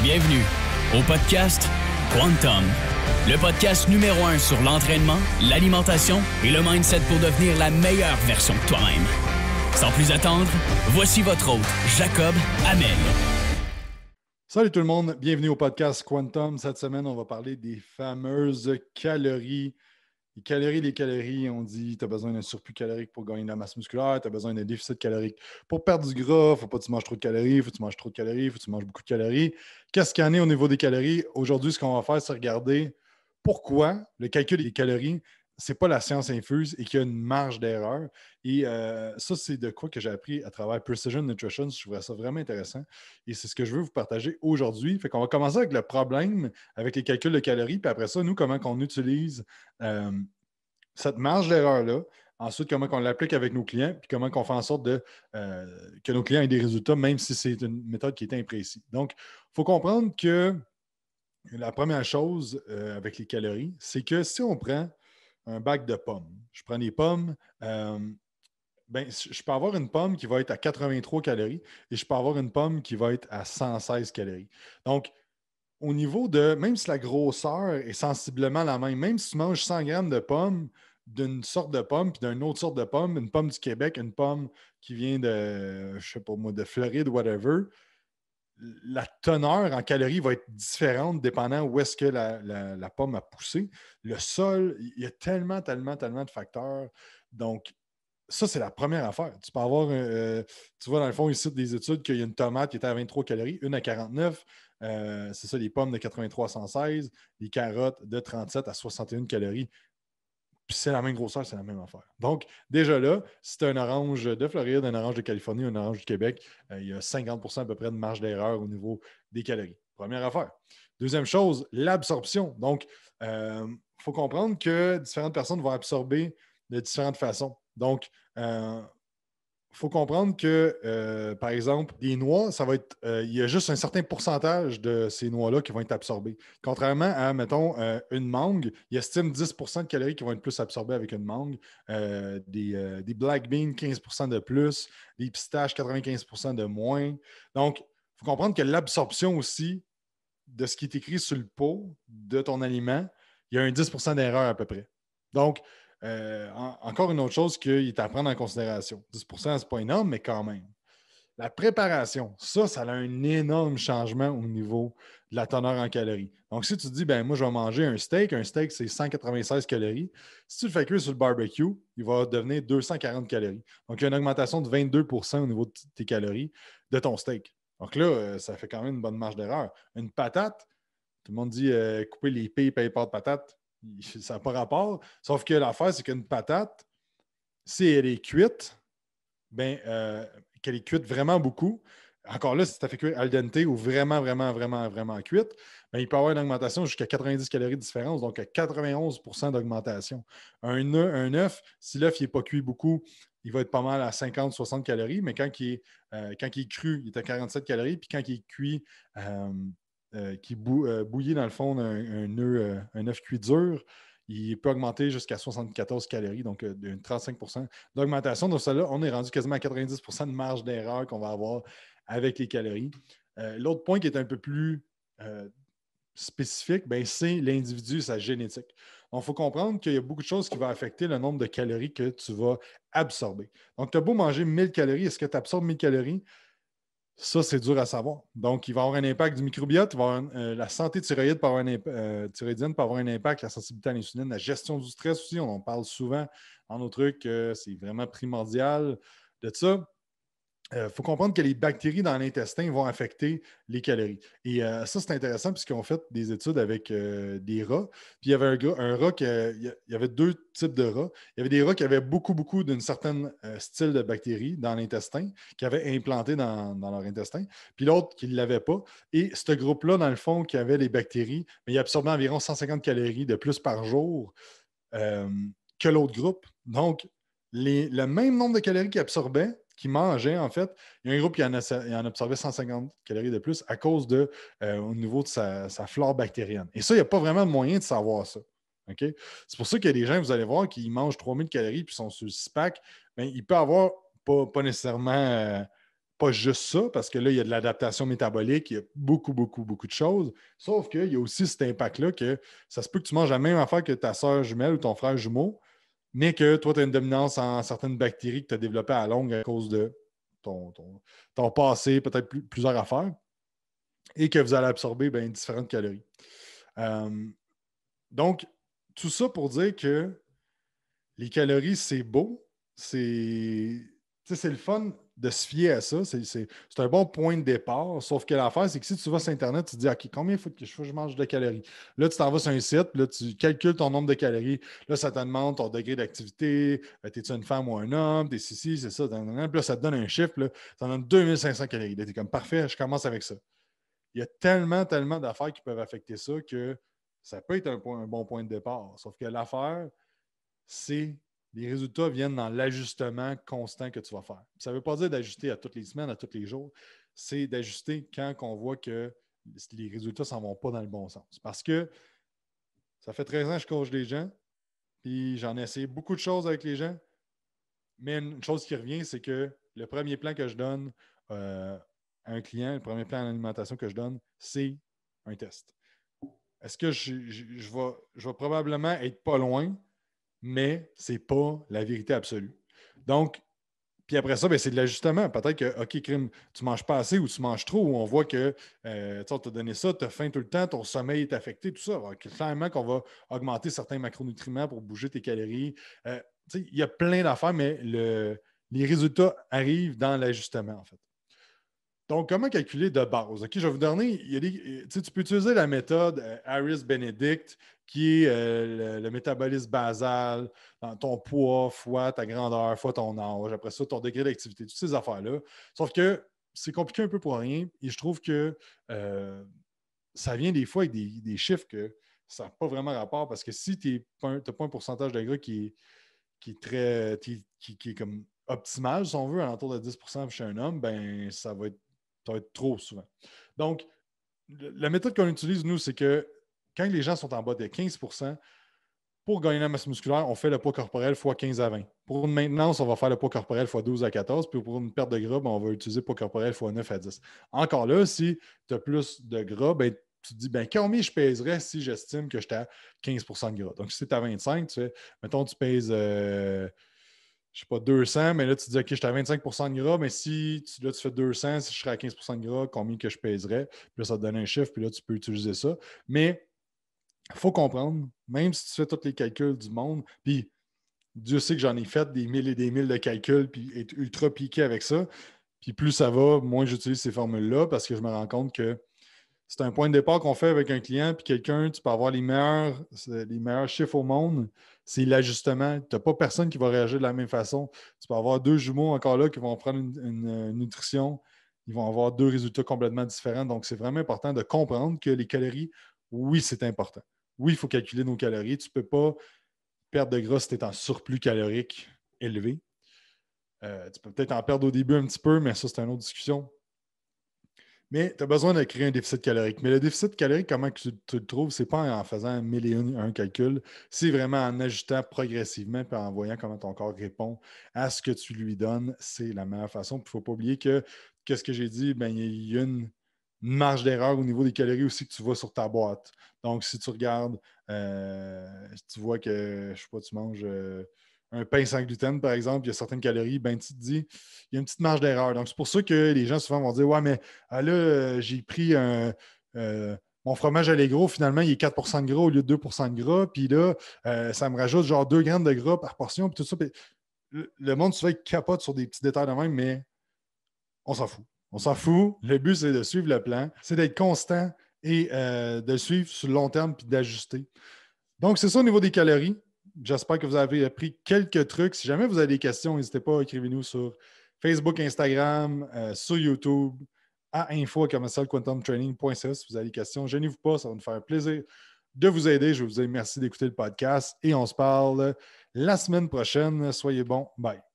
Bienvenue au podcast Quantum, le podcast numéro 1 sur l'entraînement, l'alimentation et le mindset pour devenir la meilleure version de toi-même. Sans plus attendre, voici votre hôte, Jacob Hamel. Salut tout le monde, bienvenue au podcast Quantum. Cette semaine, on va parler des fameuses calories. Les calories, on dit que tu as besoin d'un surplus calorique pour gagner de la masse musculaire, tu as besoin d'un déficit calorique pour perdre du gras, il ne faut pas que tu manges trop de calories, il faut que tu manges trop de calories, il faut que tu manges beaucoup de calories. Qu'est-ce qu'il y en a au niveau des calories? Aujourd'hui, ce qu'on va faire, c'est regarder pourquoi le calcul des calories, ce n'est pas la science infuse et qu'il y a une marge d'erreur. Et ça, c'est de quoi que j'ai appris à travers Precision Nutrition. Je trouvais ça vraiment intéressant. Et c'est ce que je veux vous partager aujourd'hui. Fait qu'on va commencer avec le problème, avec les calculs de calories. Puis après ça, nous, comment on utilise cette marge d'erreur-là. Ensuite, comment on l'applique avec nos clients. Puis comment on fait en sorte que nos clients aient des résultats, même si c'est une méthode qui est imprécise. Donc, il faut comprendre que la première chose avec les calories, c'est que si on prend un bac de pommes. Je prends des pommes. Je peux avoir une pomme qui va être à 83 calories et je peux avoir une pomme qui va être à 116 calories. Donc, au niveau de, même si la grosseur est sensiblement la même si tu manges 100 grammes de pommes d'une sorte de pomme puis d'une autre sorte de pomme, une pomme du Québec, une pomme qui vient de, je sais pas moi, de Floride, whatever, la teneur en calories va être différente dépendant où est-ce que la pomme a poussé. Le sol, il y a tellement de facteurs. Donc, ça, c'est la première affaire. Tu peux avoir, tu vois, dans le fond, ici, des études qu'il y a une tomate qui était à 23 calories, une à 49. C'est ça, les pommes de 83 à 116, les carottes de 37 à 61 calories. Puis c'est la même grosseur, c'est la même affaire. Donc, déjà là, si tu as un orange de Floride, un orange de Californie, un orange du Québec, il y a 50% à peu près de marge d'erreur au niveau des calories. Première affaire. Deuxième chose, l'absorption. Donc, il faut comprendre que différentes personnes vont absorber de différentes façons. Donc, il faut comprendre que, par exemple, des noix, ça va être, il y a juste un certain pourcentage de ces noix-là qui vont être absorbées. Contrairement à, mettons, une mangue, il estime 10% de calories qui vont être plus absorbées avec une mangue, des black beans, 15% de plus, des pistaches, 95% de moins. Donc, il faut comprendre que l'absorption aussi de ce qui est écrit sur le pot de ton aliment, il y a un 10% d'erreur à peu près. Donc, encore une autre chose qu'il est à prendre en considération. 10%, ce n'est pas énorme, mais quand même. La préparation, ça a un énorme changement au niveau de la teneur en calories. Donc, si tu te dis, ben moi, je vais manger un steak c'est 196 calories. Si tu le fais cuire sur le barbecue, il va devenir 240 calories. Donc, il y a une augmentation de 22% au niveau de tes calories de ton steak. Donc là, ça fait quand même une bonne marge d'erreur. Une patate, tout le monde dit couper les pipes et pas de patate. Ça n'a pas rapport. Sauf que l'affaire, c'est qu'une patate, si elle est cuite, qu'elle est cuite vraiment beaucoup, encore là, si tu as fait cuire al dente ou vraiment cuite, il peut y avoir une augmentation jusqu'à 90 calories de différence, donc à 91% d'augmentation. Un œuf, si l'œuf n'est pas cuit beaucoup, il va être pas mal à 50-60 calories, mais quand il est cru, il est à 47 calories, puis quand il est cuit, qui bouillit dans le fond un œuf cuit dur, il peut augmenter jusqu'à 74 calories, donc de 35% d'augmentation. Donc, celle-là, on est rendu quasiment à 90% de marge d'erreur qu'on va avoir avec les calories. L'autre point qui est un peu plus spécifique, c'est l'individu et sa génétique. Donc, il faut comprendre qu'il y a beaucoup de choses qui vont affecter le nombre de calories que tu vas absorber. Donc, tu as beau manger 1000 calories, est-ce que tu absorbes 1000 calories? Ça, c'est dur à savoir. Donc, il va y avoir un impact du microbiote, la santé thyroïdienne peut avoir un impact, la sensibilité à l'insuline, la gestion du stress aussi, on en parle souvent dans nos trucs, c'est vraiment primordial de ça. Il faut comprendre que les bactéries dans l'intestin vont affecter les calories. Et ça, c'est intéressant puisqu'ils ont fait des études avec des rats. Puis il y avait un rat il y avait deux types de rats. Il y avait des rats qui avaient beaucoup d'un certain style de bactéries dans l'intestin, qui avaient implanté dans leur intestin, puis l'autre qui ne l'avait pas. Et ce groupe-là, dans le fond, qui avait les bactéries, mais il absorbait environ 150 calories de plus par jour euh, que l'autre groupe. Donc, le même nombre de calories qu'il absorbait, qui mangeait, en fait, il y a un groupe qui en absorbait 150 calories de plus à cause au niveau de sa flore bactérienne. Et ça, il n'y a pas vraiment de moyen de savoir ça. Okay? C'est pour ça qu'il y a des gens, vous allez voir, qui mangent 3000 calories puis sont sur le six-pack. Il peut avoir pas nécessairement pas juste ça, parce que là, il y a de l'adaptation métabolique, il y a beaucoup, beaucoup, beaucoup de choses. Sauf qu'il y a aussi cet impact-là que ça se peut que tu manges la même affaire que ta soeur jumelle ou ton frère jumeau, mais que toi, tu as une dominance en certaines bactéries que tu as développées à longue à cause de ton passé, peut-être plusieurs affaires, et que vous allez absorber différentes calories. Donc, tout ça pour dire que les calories, c'est beau, c'est le fun de se fier à ça. C'est un bon point de départ. Sauf que l'affaire, c'est que si tu vas sur Internet, tu te dis OK, combien faut que je mange de calories? Là, tu t'en vas sur un site, là, tu calcules ton nombre de calories. Là, ça te demande ton degré d'activité. T'es-tu une femme ou un homme? T'es ci, c'est ça. Puis là, ça te donne un chiffre. Ça te donne 2500 calories. Là, t'es comme parfait, je commence avec ça. Il y a tellement, tellement d'affaires qui peuvent affecter ça que ça peut être un bon point de départ. Sauf que l'affaire, c'est les résultats viennent dans l'ajustement constant que tu vas faire. Ça ne veut pas dire d'ajuster à toutes les semaines, à tous les jours. C'est d'ajuster quand on voit que les résultats ne s'en vont pas dans le bon sens. Parce que ça fait 13 ans que je coach des gens, puis j'en ai essayé beaucoup de choses avec les gens. Mais une chose qui revient, c'est que le premier plan que je donne à un client, le premier plan d'alimentation que je donne, c'est un test. Est-ce que je vais probablement être pas loin, mais ce n'est pas la vérité absolue. Donc, puis après ça, c'est de l'ajustement. Peut-être que, OK, crime, tu ne manges pas assez ou tu manges trop, ou on voit que, on t'a donné ça, tu as faim tout le temps, ton sommeil est affecté, tout ça. Alors, clairement qu'on va augmenter certains macronutriments pour bouger tes calories. Il y a plein d'affaires, mais les résultats arrivent dans l'ajustement, en fait. Donc, comment calculer de base? OK, je vais vous donner, tu peux utiliser la méthode Harris-Benedict, qui est le métabolisme basal, ton poids fois ta grandeur, fois ton âge, après ça, ton degré d'activité, toutes ces affaires-là. Sauf que c'est compliqué un peu pour rien et je trouve que ça vient des fois avec des chiffres que ça n'a pas vraiment rapport parce que si tu n'as pas un pourcentage de gras qui est très qui est comme optimal, si on veut, à l'entour de 10% chez un homme, ben ça va être trop souvent. Donc, la méthode qu'on utilise, nous, c'est que quand les gens sont en bas de 15%, pour gagner la masse musculaire, on fait le poids corporel x 15 à 20. Pour une maintenance, on va faire le poids corporel x 12 à 14. Puis pour une perte de gras, on va utiliser le poids corporel x 9 à 10. Encore là, si tu as plus de gras, tu te dis combien je pèserais si j'estime que j'étais à 15% de gras. Donc, si tu es à 25, mettons, tu pèses je ne sais pas, 200, mais là, tu te dis, OK, j'étais à 25% de gras, mais si tu fais 200, si je serais à 15% de gras, combien que je pèserais? Puis là, ça te donne un chiffre, puis là, tu peux utiliser ça. Mais il faut comprendre, même si tu fais tous les calculs du monde, puis Dieu sait que j'en ai fait des mille et des mille de calculs, puis être ultra piqué avec ça. Puis plus ça va, moins j'utilise ces formules-là parce que je me rends compte que c'est un point de départ qu'on fait avec un client, puis quelqu'un, tu peux avoir les meilleurs chiffres au monde, c'est l'ajustement. Tu n'as pas personne qui va réagir de la même façon. Tu peux avoir deux jumeaux encore là qui vont prendre une nutrition, ils vont avoir deux résultats complètement différents. Donc, c'est vraiment important de comprendre que les calories, oui, c'est important. Oui, il faut calculer nos calories. Tu ne peux pas perdre de gras si tu es en surplus calorique élevé. Tu peux peut-être en perdre au début un petit peu, mais ça, c'est une autre discussion. Mais tu as besoin de créer un déficit calorique. Mais le déficit calorique, comment tu le trouves? Ce n'est pas en faisant 1001 calculs, c'est vraiment en ajustant progressivement et en voyant comment ton corps répond à ce que tu lui donnes. C'est la meilleure façon. Il ne faut pas oublier que, qu'est-ce que j'ai dit? Il y a une marge d'erreur au niveau des calories aussi que tu vois sur ta boîte. Donc, si tu regardes, tu vois que, je ne sais pas, tu manges un pain sans gluten, par exemple, il y a certaines calories, tu te dis, il y a une petite marge d'erreur. Donc, c'est pour ça que les gens souvent vont dire, ouais, mais là, j'ai pris mon fromage allégro, finalement, il est 4% de gras au lieu de 2% de gras, puis là, ça me rajoute genre 2 grammes de gras par portion, puis tout ça. Puis le monde, souvent, il capote sur des petits détails de même, mais on s'en fout. On s'en fout. Le but, c'est de suivre le plan, c'est d'être constant et de le suivre sur le long terme puis d'ajuster. Donc, c'est ça au niveau des calories. J'espère que vous avez appris quelques trucs. Si jamais vous avez des questions, n'hésitez pas à écrire-nous sur Facebook, Instagram, sur YouTube, à info@quantumtraining.ca si vous avez des questions. Gênez-vous pas, ça va nous faire plaisir de vous aider. Je vous dis merci d'écouter le podcast et on se parle la semaine prochaine. Soyez bons. Bye.